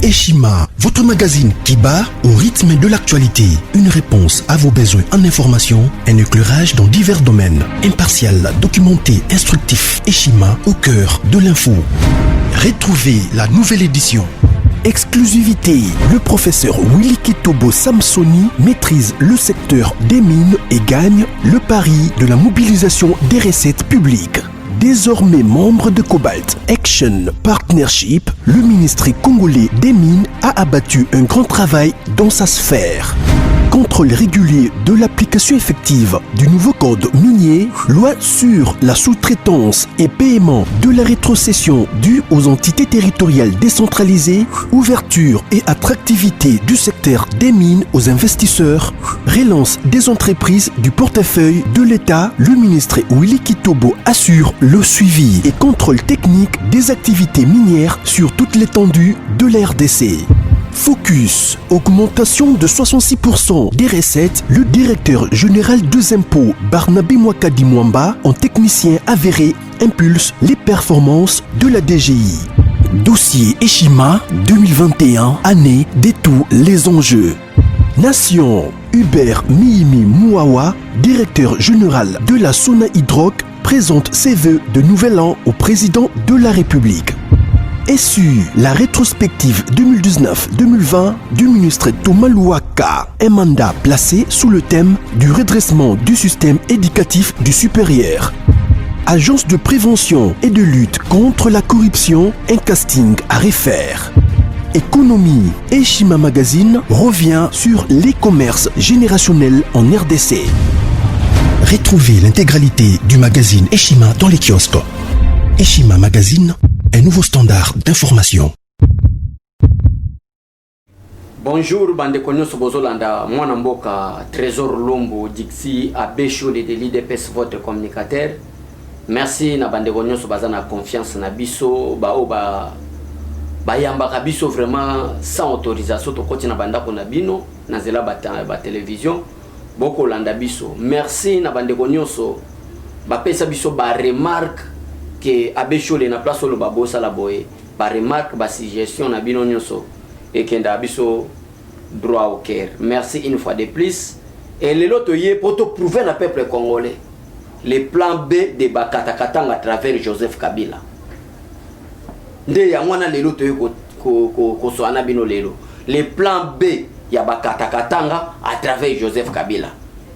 Eshima, votre magazine qui bat au rythme de l'actualité. Une réponse à vos besoins en information, un éclairage dans divers domaines. Impartial, documenté, instructif. Eshima au cœur de l'info. Retrouvez la nouvelle édition. Exclusivité, le professeur Willy Kitobo Samsoni maîtrise le secteur des mines et gagne le pari de la mobilisation des recettes publiques. Désormais membre de Cobalt Action Partnership, le ministère congolais des Mines a abattu un grand travail dans sa sphère. Contrôle régulier de l'application effective du nouveau code minier, loi sur la sous-traitance et paiement de la rétrocession due aux entités territoriales décentralisées, ouverture et attractivité du secteur des mines aux investisseurs, relance des entreprises du portefeuille de l'État, le ministre Willy Kitobo assure le suivi et contrôle technique des activités minières sur toute l'étendue de la RDC. Focus, augmentation de 66% des recettes, le directeur général des impôts Barnabé Mwakadi Mwamba, en technicien avéré, impulse les performances de la DGI. Dossier Eshima 2021, année de tous les enjeux. Nation, Hubert Mihimi Mouawa, directeur général de la Sona Hydroc, présente ses vœux de nouvel an au président de la République. SU, la rétrospective 2019-2020 du ministre Thomas Louaka, un mandat placé sous le thème du redressement du système éducatif du supérieur. Agence de prévention et de lutte contre la corruption, un casting à refaire. Économie, Eshima Magazine revient sur les commerces générationnels en RDC. Retrouvez l'intégralité du magazine Eshima dans les kiosques. Eshima Magazine, un nouveau standard d'information. Bonjour, bande konyoso bozolanda, mwana mboka Trésor Lombo Dixi Abesho de l'IDPS, votre communicateur. Merci na bande konyoso bazana confiance na biso ba yamba biso vraiment sans autorisation to koti na banda ko na bino na zela ba télévision boko landa biso. Merci na bande konyoso ba pesa biso ba remarque que Abesho le na place le babosa la boye ba remarque ba suggestion na bino nyonso et kenda biso droit au cœur. Merci une fois de plus et le loto yé pour te prouver na peuple congolais le plan B de Bakatakatanga à travers Joseph Kabila. Nde ya mwana le loto yé ko soana bino lelo le plan B ya Bakatakatanga à travers Joseph Kabila.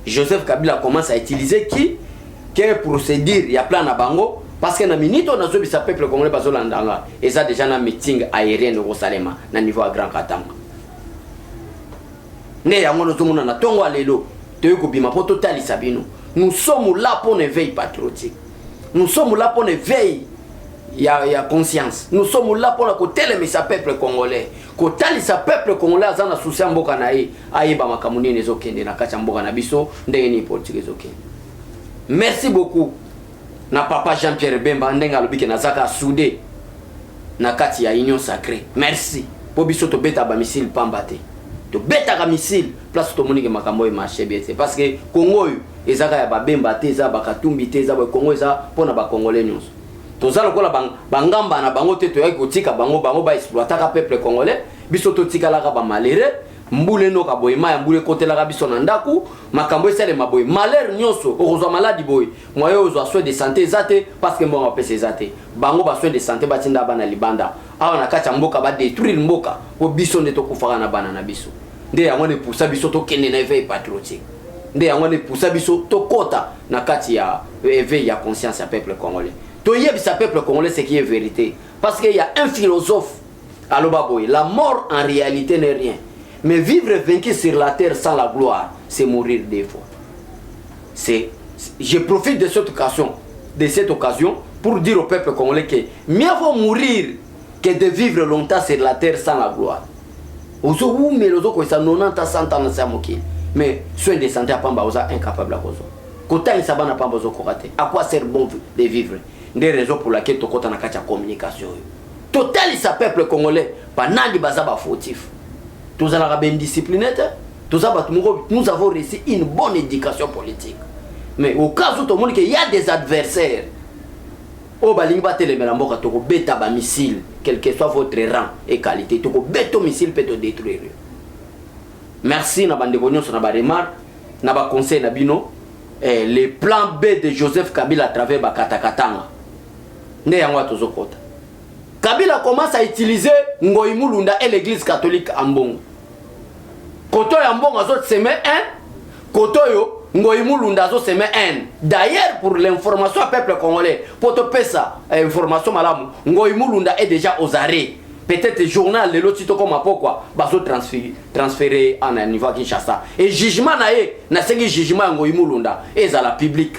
Joseph Kabila commence à utiliser qui quelle procédure ya plan na bango. Parce que na minute on a zobi sa peuple congolais bazolandanga et ça déjà na meeting aérien de Rosalema na niveau à Grand Katanga. Ne ya ngono tomona na tongo alelo te ko bima poto tali sabino. Nous sommes là pour une veille patriotique. Nous sommes là pour une veille ya conscience. Nous sommes là pour la côté mais sa peuple congolais. Ko tali sa peuple congolais azana souci mboka na ye ayeba makamuni nezo kende na kacha mboka na biso ndenge ni politique ezokende. Merci beaucoup. Na papa Jean-Pierre Bemba ndenga lobike na zaka soudé na kati ya union sacrée. Merci. Po biso to beta ba missile pambate. To beta ka missile place to monike makambo e marché bien c'est parce que Congo ezaka ya ba Bemba te za ba Katumbi te za ba Congo eza pona ba congolais nyonso. To za lokola bangamba na bango te to yaki kotika bango ba exploiter ka peuple congolais biso to tika la ka ba malheureux mbule no ka boyema ya mbule kotela ka biso na ndaku makambo esale maboy malheur nyonso okozwa maladi boy moyo ozwa soin de santé zate parce que mbongo pese zate bango ba soin de santé batinda bana libanda awa na kacha mboka ba détruire mboka po biso nde to kufaka na bana na biso nde yango ne poussa biso to kende na éveil patriotique nde yango ne poussa biso to kota na kati ya éveil ya conscience ya peuple congolais to yebisa peuple congolais ce qui est vérité parce qu'il y a un philosophe aloba boy la mort en réalité n'est rien. Mais vivre vaincu sur la terre sans la gloire, c'est mourir des fois. Je profite de cette occasion pour dire au peuple congolais que mieux vaut mourir que de vivre longtemps sur la terre sans la gloire. Mais soin de santé à Pamba osa incapable à cause. Kota ni sabana Pamba osa korate. À quoi sert bon de vivre? Des raisons pour lesquelles tu kota na kacha communication. Total sa peuple congolais, pas nandi bazaba fautif. Nous avons bien discipliné, nous avons reçu une bonne éducation politique. Mais au cas où tout le monde il y a des adversaires, o balingi batelemela mboka tokobeta bamissile quel que soit votre rang et qualité tokobeta missile mpe todétruire. Merci na bandeko nyonso na baremarque na baconseil na bino. Le plan B de Joseph Kabila à travers Bakatakatanga nde yango tozokota. Kabila commence à utiliser Ngoyi Mulunda et l'église catholique en Mbongo. Koto ya Mbongo azo seme un, koto yo Ngoyi Mulunda azo seme un. D'ailleurs pour l'information au peuple congolais, pour te payer ça information malamu, Ngoyi Mulunda est déjà aux arrêts. Peut-être journal de l'autre comme pourquoi bazo transféré en niveau à Kinshasa. Et jugement naé na sengi jugement Ngoyi Mulunda et à la public.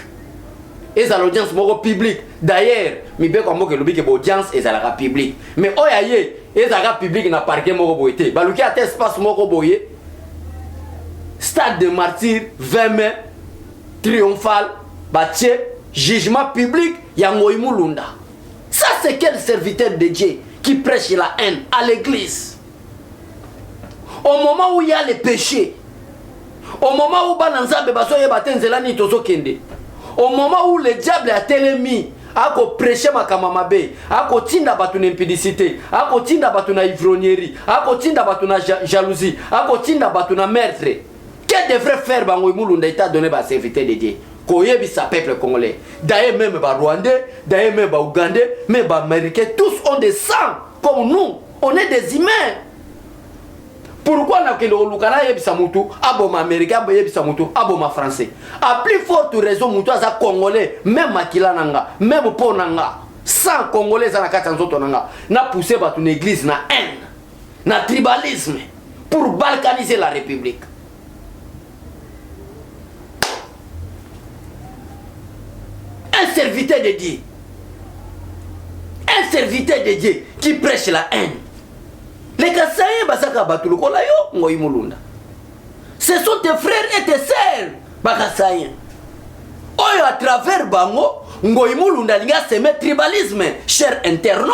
Et à l'audience moko public. D'ailleurs, mi be comme que l'objet que l'audience est à la public. Mais oyaye et à la public na parquet moko boité. Baluki a espace moko boyé. Stade de martyr 20 mai triomphal batie jugement public ya Ngoyi Mulunda. Ça c'est quel serviteur de Dieu qui prêche la haine à l'église? Au moment où il y a les péchés, au moment où Bananzabe basoye batenzelani tozo kende, au moment où le diable a télémi, a prêché makamamabe, a tinda batuna impudicité, a tinda batuna ivrognerie, a tinda batuna jalousie, a tinda batuna meurtre. Que devrait faire Ngoyi Mulunda état donné par serviteur de Dieu? Koyebi sa peuple congolais. D'ailleurs même les Rwandais, d'ailleurs même les Ougandais, même les Américains, tous ont des sangs comme nous. On est des humains. Pourquoi n'a que le Lukana yebisa mutu, aboma américain, yebisa mutu, aboma français. A plus forte raison mutu aza congolais, même makila nanga, même po nanga, sans congolais za na kati nzoto nanga, na pousser batu une église na haine, na tribalisme pour balkaniser la République. Un serviteur de Dieu. Un serviteur de Dieu qui prêche la haine. Les Kassaïens basaka batulukola yo Ngoyi Mulunda. Ce sont tes frères et tes sœurs Bakassaïens. Oyo à travers bango Ngoyi Mulunda linga seme tribalisme, cher internaute.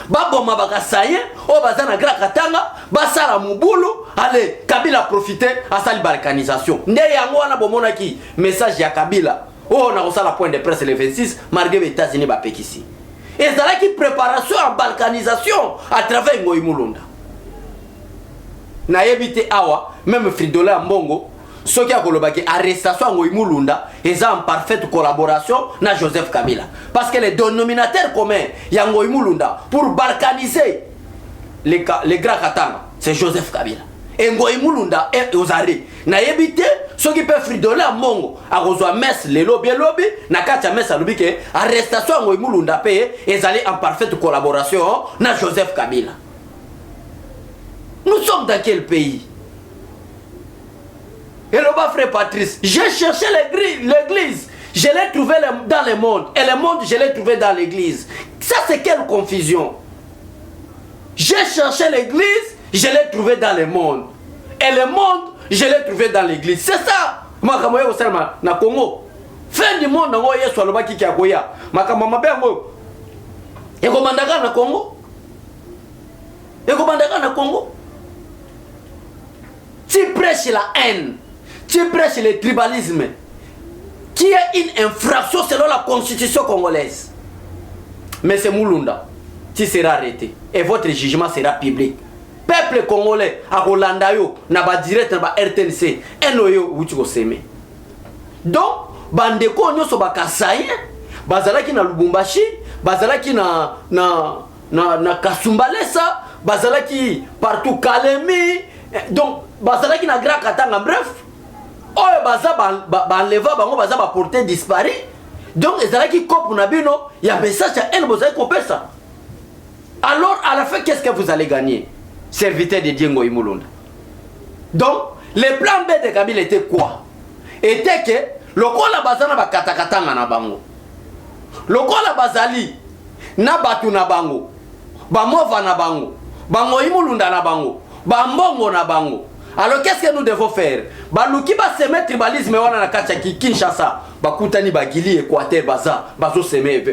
Baboma Bakassaïens, o bazana gra katanga, basala mubulu, allez Kabila profiter à sa balkanisation. Nde yango wana bomona ki message ya Kabila. Oh, on a reçu la pointe de presse le 26, malgré les États-Unis, ici. Et c'est là qui préparation en balkanisation à travers Ngoyi Mulunda. Na yebite awa, même Fridola Mbongo, ceux qui ont colobaki arrestation Ngoyi Mulunda, ils ont en parfaite collaboration na Joseph Kabila. Parce que les dénominateurs communs, il y a Ngoyi Mulunda, pour balkaniser les grands Katanga, c'est Joseph Kabila. Et Ngoyi Mulunda est aux arrêts. Na yebite ceux qui peuvent fridoler à Mongo à rejoindre mess les lobby na katia mess à lobby que arrestation Ngoyi Mulunda paye et aller en parfaite collaboration na Joseph Kabila. Nous sommes dans quel pays? Et le bas frère Patrice, j'ai cherché l'église, je l'ai trouvé dans le monde et le monde je l'ai trouvé dans l'église. Ça c'est quelle confusion? J'ai cherché l'église, je l'ai trouvé dans le monde et le monde je l'ai trouvé dans l'église. C'est ça. Makamoye osema na Congo. Fin du monde ngo Yesu alobaki ki akoya. Makamama bengo. Eko mandaka na Congo. Eko mandaka na Congo. Tu prêches la haine. Tu prêches le tribalisme. Qui est une infraction selon la constitution congolaise. Mais c'est Mulunda. Tu seras arrêté. Et votre jugement sera public. Peuple congolais à Rolanda yo na ba direct na ba RTNC enoyo wuchiko seme. Donc bandeko nyoso ba Kassaïen bazalaki na Lubumbashi, bazalaki na Kasumbalesa, bazalaki partout Kalemi, donc bazalaki na Grand Katanga, bref. Oyo baza ba enleva bango baza ba porter disparu. Donc ezalaki kopu na bino ya message ya en bozali kopesa. Alors à la fin qu'est-ce que vous allez gagner? Serviteur de Dieu Ngoyi Mulunda. Donc, le plan B de Kabila était quoi? Était que le kola bazana ba katakatanga na bango. Le kola bazali na batu na bango. Ba mova na bango. Ba Ngoyi Mulunda na bango. Ba mbongo na bango. Alors qu'est-ce que nous devons faire? Baluki ba semer tribalisme wana na kacha ki Kinshasa. Bakutani bagili Équateur bazo semer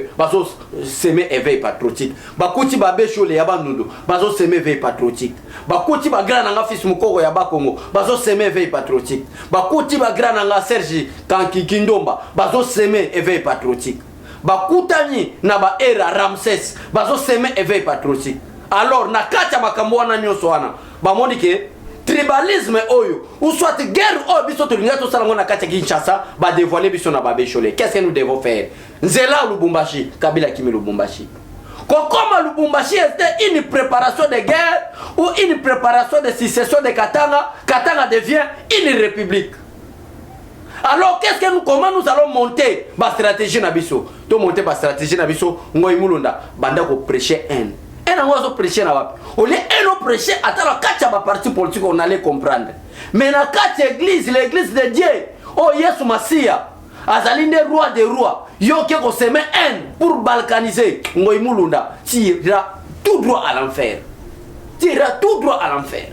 éveil patriotique. Bakuti ba beshole ya bandundo bazo semer éveil patriotique. Bakuti ba grand nanga fils mukoko ya Bakongo bazo semer éveil patriotique. Bakuti ba grand nanga Serge Kanki Kindomba bazo semer éveil patriotique. bakutani na ba era Ramsès bazo semer éveil patriotique. Alors na kacha makambo wana nyonso wana bamoni ke tribalisme oyo ou soit guerre oyo biso tolinga to sala ngona kacha Kinshasa ba dévoiler biso na ba Bécholé. Qu'est-ce que nous devons faire? Nzela Lubumbashi, Kabila Kimi Lubumbashi. Comme Lubumbashi était une préparation de guerre ou une préparation de succession de Katanga, Katanga devient une république. Alors comment nous allons monter ma stratégie nabiso? To monter ma stratégie nabiso, ngoy mulunda banda ko prêcher haine. Et on va prêcher na wapi. Au lieu de prêcher à la kacha ba parti politique on allait comprendre. Mais na kacha église, l'église de Dieu, oh Yesu Masia, azali ne roi des rois, yo ke ko semer haine pour balkaniser. Ngoy mulunda tira tout droit à l'enfer. Tira tout droit à l'enfer.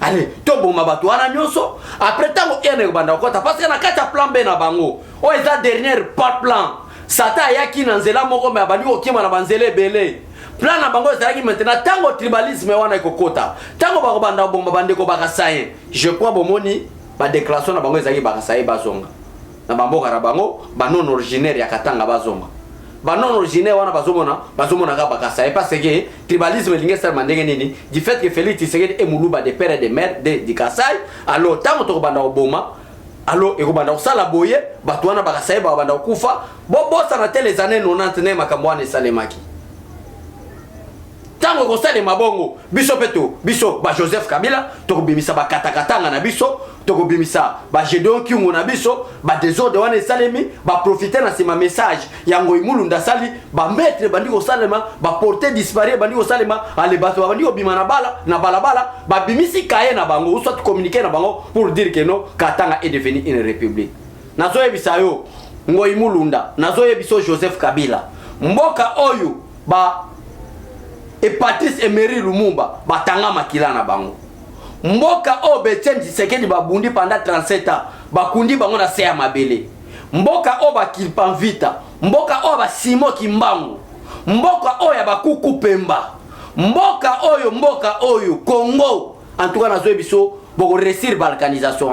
Allez, to bomba bato wana nyonso après tango ene banda kota parce que na kata plan B na bango o eza dernier plan sata yaki na nzela moko me abandi okima na banzele belé plan na bango ezalaki maintenant tango tribalisme wana ekokota tango bako banda bomba bande ko bakasaye je crois bomoni ba déclaration na bango ezalaki bakasaye bazonga na bamboka na bango ba non originaire ya Katanga bazonga ba non originaire wana bazomona ka bakasaye parce que tribalisme lingesa mandenge nini du fait que Félix Tshisekedi et Muluba des pères et des mères de Kasai alors tango to banda oboma alors et banda osala boye bato wana bakasaye ba banda okufa bosa na tele les années 90 ne makambo wana esalemaki tango ko sale mabongo biso peto biso ba Joseph Kabila to ko bimisa ba katakatanga na biso to ko bimisa ba Gédéon Kyungu na biso ba désordre wana esalemi ba profiter na sima message ya Ngoy Mulunda sali ba maître bandi ko salema ba porter disparu bandi ko salema ale bato bandi ko bima na balabala ba bimisi kaye na bango ou soit communiquer na bango pour dire que non Katanga est devenu une république nazo yebisa yo Ngoy Mulunda nazo yebiso Joseph Kabila mboka oyo ba et Patrice Emery Lumumba batanga makila na bango mboka o Betien Tshisekedi babundi pendant 37 ans bakundi bango na se ya mabele mboka o bakilpan vita mboka o ba Simo Kimbangu mboka o ya bakuku Pemba mboka oyo Congo en tout cas nazo biso boko réussir balkanisation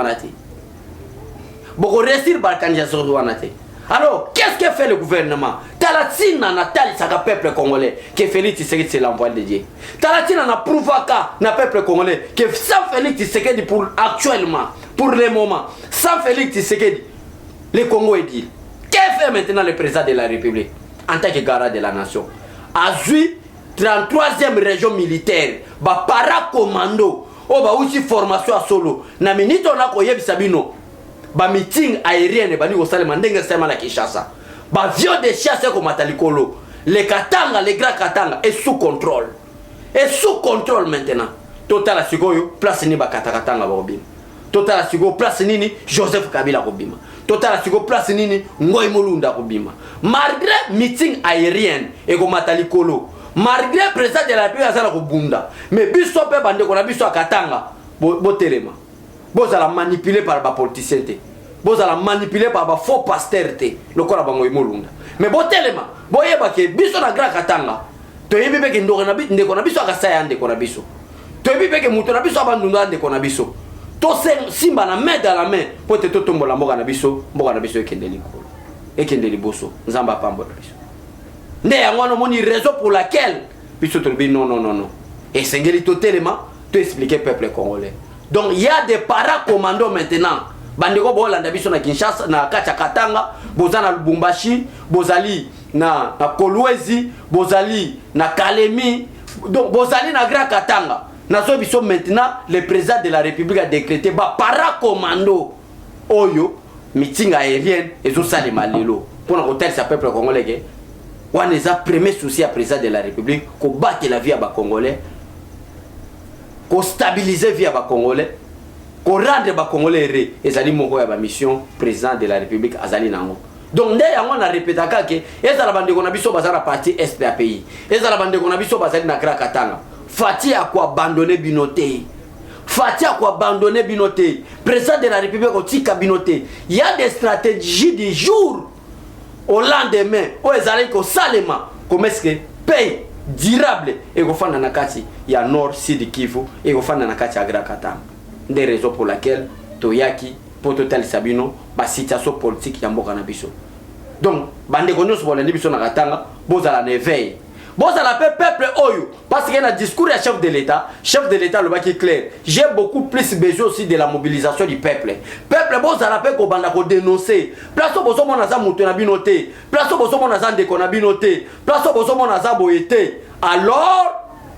wanate alors qu'est-ce que fait le gouvernement? Talatina Natali saka peuple congolais que Félix Tshisekedi c'est l'envoyé de Dieu. Talatina na prouvaka na peuple congolais que sans Félix Tshisekedi pour actuellement, pour le moment, sans Félix Tshisekedi, le Congo est dit. Qu'est-ce fait maintenant le président de la République en tant que garant de la nation? Azui 33e région militaire, ba para commando, o ba usi formation à solo. Na minito na ko yebisa bino. Ba meeting aérienne bani ko salema ndenge sema la Kinshasa. Ba avion de chasse ko matalikolo. Le Katanga, le Grand Katanga est sous contrôle. Est sous contrôle maintenant. Total Asigoyo place ni ba Katanga ba obima. Total Asigo place nini Joseph Kabila ko bima. Total Asigo place nini Ngoy Mulunda ko bima. Malgré meeting aérienne et ko matalikolo. Malgré président de la République azala ko bunda. Mais biso pe bande ko na biso Katanga bo telema. Vous allez manipuler par les politiciens. Vous allez manipuler par les faux pasteurs. Le corps est molunda. Mais vous tellement, vous voyez que biso na grand Katanga. Tu as vu que ndoko na biso akasaya ande kona biso. Tu as vu que muto na biso abandunda ande kona biso. To simba na main dans la main pour te tombola mboka na biso ekende likolo. Ekende liboso. Nzamba pambola biso. Nde yango no moni raison pour laquelle biso to bi non. Et sengeli to tellement te expliquer peuple congolais. Donc il y a des para-commandos maintenant. Bandeko bolanda biso na Kinshasa na kacha Katanga, bozana Lubumbashi, bozali na Kolwezi, bozali na Kalemi, donc bozali na Grand Katanga. Nazo biso maintenant le président de la République a décrété ba para-commando oyo meeting aérienne ezo salema lelo. Pour hôtel sa peuple congolais ke wana eza premier souci à président de la République ko battre la vie à ba congolais. Ko stabiliser via ba congolais, ko rendre ba congolais ré ezali moko ya ba mission président de la République azali nango. Donc ndé yango na répétaka ke ezala bande ko na biso bazala parti est ya pays. Ezala bande ko na biso bazali na Grand Katanga. Fati a ko abandonner binoté. Fati a ko abandonner binoté. Président de la République ko tika binoté. Il y a des stratégies du jour au lendemain o ezali ko salema comme est-ce que paye durable et go fanda na kati ya nord sud Kivu et go fanda na kati ya Grand Katanga. Des raisons pour laquelle toyaki pour total sabino ba situation politique ya mboka na biso. Donc bande ko nyonso bolandi biso na katanga bozala na éveil. Bozala peuple oyo parce qu'il y a un discours à chef de l'État le baki clair. J'ai beaucoup plus besoin aussi de la mobilisation du peuple. Peuple bozala pe ko banda ko dénoncer. Place bozo mona za mutu na binoté. Place bozo mona za ndeko na binoté. Place bozo mona za boyete. Alors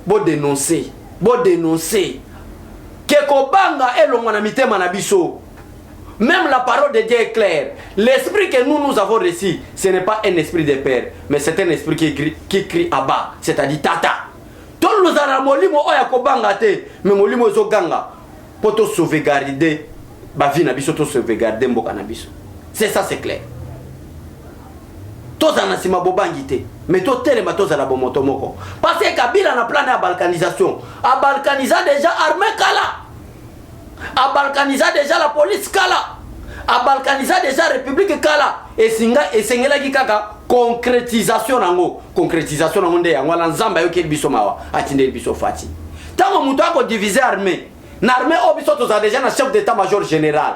bo dénoncer. Keko banga elonga na mitema na biso. Même la parole de Dieu est claire. L'esprit que nous avons reçu, ce n'est pas un esprit de père, mais c'est un esprit qui crie à bas, c'est-à-dire tata. Tout nous a molimo oya ko banga te, mais molimo zo ganga pour te sauvegarder, ba vie na biso to sauvegarder mboka na biso. C'est ça, c'est clair. Tous en asima bobangi te, mais to tele ma tous à la bomoto moko. Parce que Kabila na plan à balkanisation, a balkanisa déjà armée kala. A balkanisa déjà la police kala, a balkanisa déjà république kala, et singela ki kaka concrétisation nango nde yango la nzamba yo ke biso mawa atinde biso fati. Tango muto ko diviser armée, na armée obiso to za déjà na chef d'état-major général.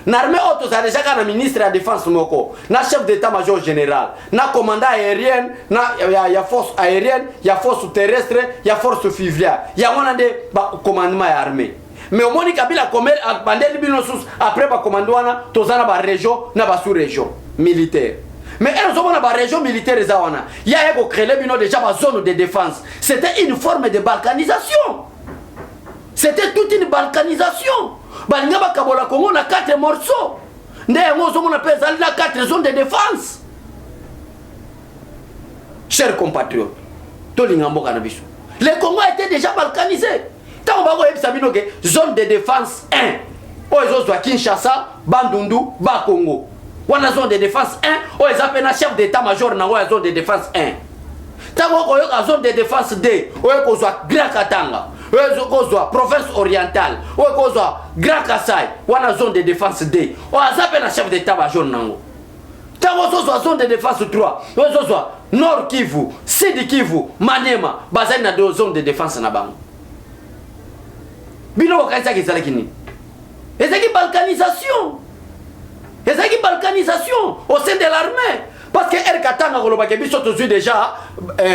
Na armée auto za déjà kana ministre de la défense moko, na chef d'état-major général, na commandant aérien, na ya force aérienne, ya force terrestre, ya force fluviale. Ya wana de commandement ya armée. Mais au moins Kabila commet à bandel binosus après ba commandwana tozana ba région na ba sous-région militaire. Mais elles ont ba région militaire zawana. Ya eko créer bino déjà ba zone de défense. C'était une forme de balkanisation. C'était toute une balkanisation. Balinga ba kabola Congo na 4 morceaux. Ndé ngo zomo na pesa na 4 zones de défense. Chers compatriotes, to lingambo kana biso. Le Congo était déjà balkanisé. Tant on va zone de défense 1. Oh, ils ont Kinshasa, Bandundu, Congo. On a zone de défense 1. Oh, ils appellent un chef d'état-major dans la zone de défense 1. Tant on a zone de défense 2. Oh, ils ont Grand Katanga. Oh, ils ont province orientale. Oh, ils ont Grand Kassai. On a zone de défense 2. Oh, ils appellent un chef d'état-major dans la tant on a zone de défense 3. Oh, ils ont Nord Kivu, Sud Kivu, Maniema. Bazin na deux zones de défense na bango. Bino wakaisa kizalaki ni. Ezaki balkanisation. Ezaki balkanisation au sein de l'armée. Parce que El Katanga kolobake biso tozu déjà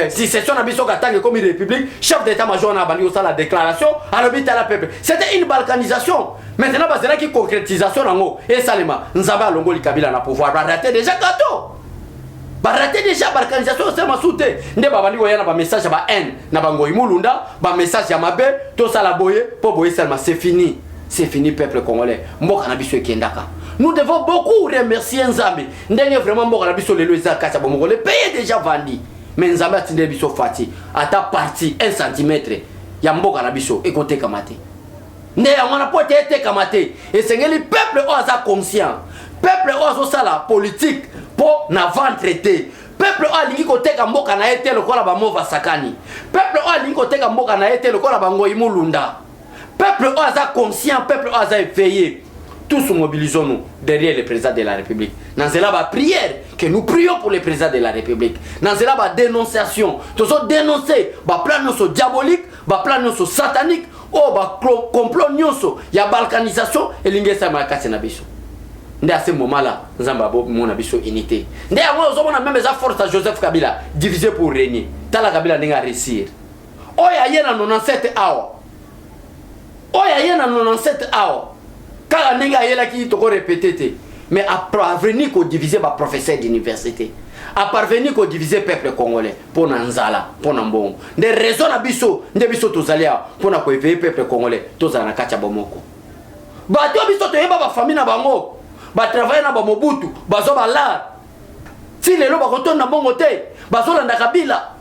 si session na biso Katanga comme une république, chef d'état-major na bandi la déclaration à l'hôpital la peuple. C'était une balkanisation. Maintenant bazela qui concrétisation nango et salema nzaba longoli Kabila na pouvoir ba rater déjà gâteau. Ba rater déjà balkanisation c'est ma soute. Nde ba bandi koyana ba message ba haine na bango imulunda, ba message ya mabe to sala boye pour boye seulement c'est fini. C'est fini peuple congolais. Mboka na biso ekendaka. Nous devons beaucoup remercier Nzambe. Ndenge vraiment mboka na biso lelo ezaka cha bomoko le pays déjà vendu. Mais Nzambe atinde biso fati ata parti 1 cm ya mboka na biso ekote kamate. Nde ya mwana pote ete kamate. Et sengeli peuple oza conscient. Peuple oza sala politique pour na vendre traité. Peuple alingi koteka mboka na ete lokola ba mova sakani. Peuple alingi koteka mboka na ete lokola bango imulunda. Peuple oza conscient, peuple oza éveillé. Tous mobilisons-nous derrière le président de la République. Dans cela, la prière, que nous prions pour le président de la République. Dans cela, la dénonciation. Tous autres dénoncer, le plan diabolique, le plan satanique, le complot, il y a balkanisation et l'ingénieur de la Nabiso. À ce moment-là, nous avons une unité. Nous avons même les forces à Joseph Kabila, divisées pour régner. Tala Kabila n'a réussir. Oh, il y a 97 heures. Oh, il y a 97 heures. Car on a qui te répété, mais à parvenir qu'au diviser par professeur d'université, à parvenir qu'au diviser peuple congolais, pour Nanzala, pour Nambon, des raisons à biso, des biso tous aléas, pour n'a éveiller peuple congolais, tous à la kacha bomoko. Bah, tu as biso te yeba ba famille na bango, bah travailler na ba Mobutu, bah zo ba la. Si les lois retournent na bongo te, bah zo la Kabila.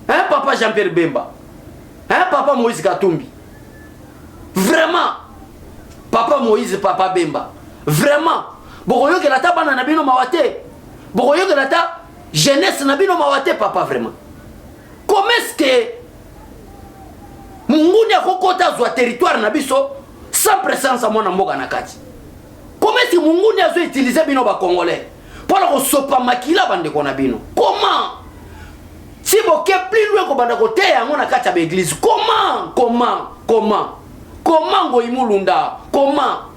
Hein, papa Jean-Pierre Bemba, hein, papa Moïse Katumbi. Vraiment. Papa Moïse, papa Bemba. Vraiment. Bokoyo que la ta bana nabino mawate. Bokoyo que la ta jeunesse nabino mawate papa vraiment. Comment est-ce que Munguni a kokota zwa territoire nabiso sans présence à mon mboka nakati. Comment est-ce que Munguni a utilisé bino ba congolais pour la sopa makila bande kona bino. Comment? Si boké plus loin ko banda kote ya ngona kati ya église. Comment go imulunda? Comment?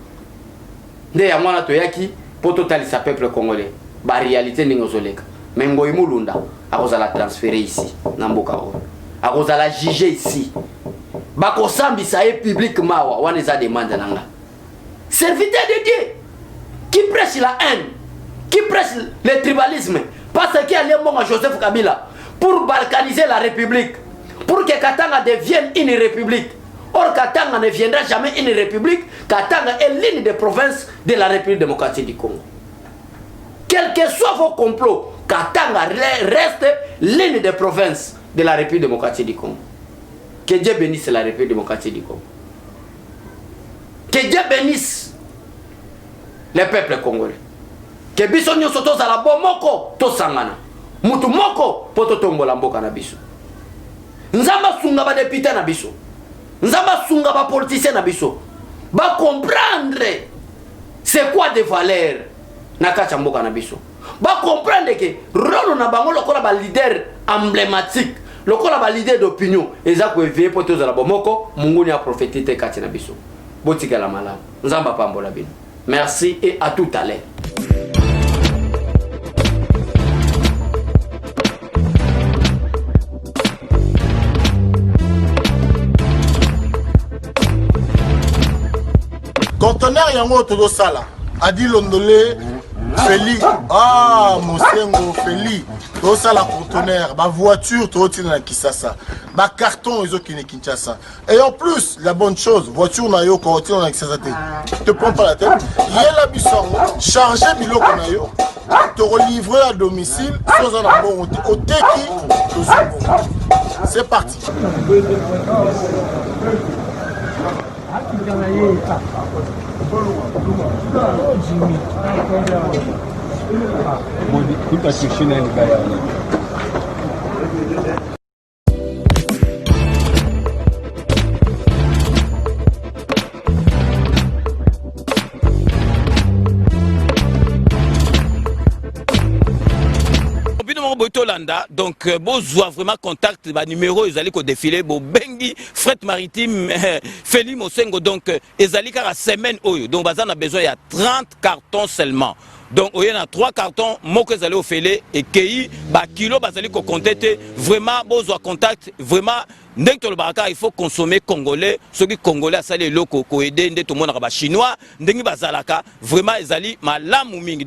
nde ya mwana toyaki po totalisa peuple congolais ba réalité ndenge ozoleka mais Ngoyi Mulunda akozala transféré ici na mboka oyo akozala jugé ici bakosambisa ye publiquement wana eza demande nanga serviteur de Dieu qui prêche la haine qui prêche le tribalisme parce qu'il y a les mots à Joseph Kabila pour balkaniser la République pour que Katanga devienne une république. Or Katanga ne viendra jamais une république. Katanga est l'une des provinces de la République démocratique du Congo. Quels que soient vos complots, Katanga reste l'une des provinces de la République démocratique du Congo. Que Dieu bénisse la République démocratique du Congo. Que Dieu bénisse les peuples congolais. Que biso nyonso tozala bomoko tosangana. Mutu moko poto tombola mboka na biso. Nzamba sunga ba député na biso. Nzamba sunga ba politicien na biso. Ba comprendre c'est quoi des valeurs na kacha mboka na biso. Ba comprendre que rôle na bango lokola ba leader emblématique, lokola ba leader d'opinion, eza ko éveiller poto za la bomoko, munguni a prophétité kacha na biso. Botika la malamu. Nzamba pambola bino. Merci et à tout à l'heure. Conteneur yango todo sala adi londolé Feli Mosengo Feli todo sala conteneur ba voiture todo tina na Kisasa ba carton ezo kine Kinshasa et en plus la bonne chose voiture na yo ko tina na Kisasa te prends pas la tête yela bisongo charger biloko na yo te relivrer à domicile sans un bon au teki to c'est parti. Donc, besoin vraiment contact, numéro, ils allaient défiler, bengi, fret maritime, Feli Mosengo, donc, ils allaient à la semaine, donc, on a besoin, il y a 30 cartons seulement. Donc, il y a 3 cartons, moi que vous allez au filet, et qui, kilo, vous allez compter, vraiment, besoin contact, vraiment, il faut consommer congolais, ceux qui congolais, ça les locaux, tout le monde chinois, vraiment, ils allaient, ma lame ou mingi.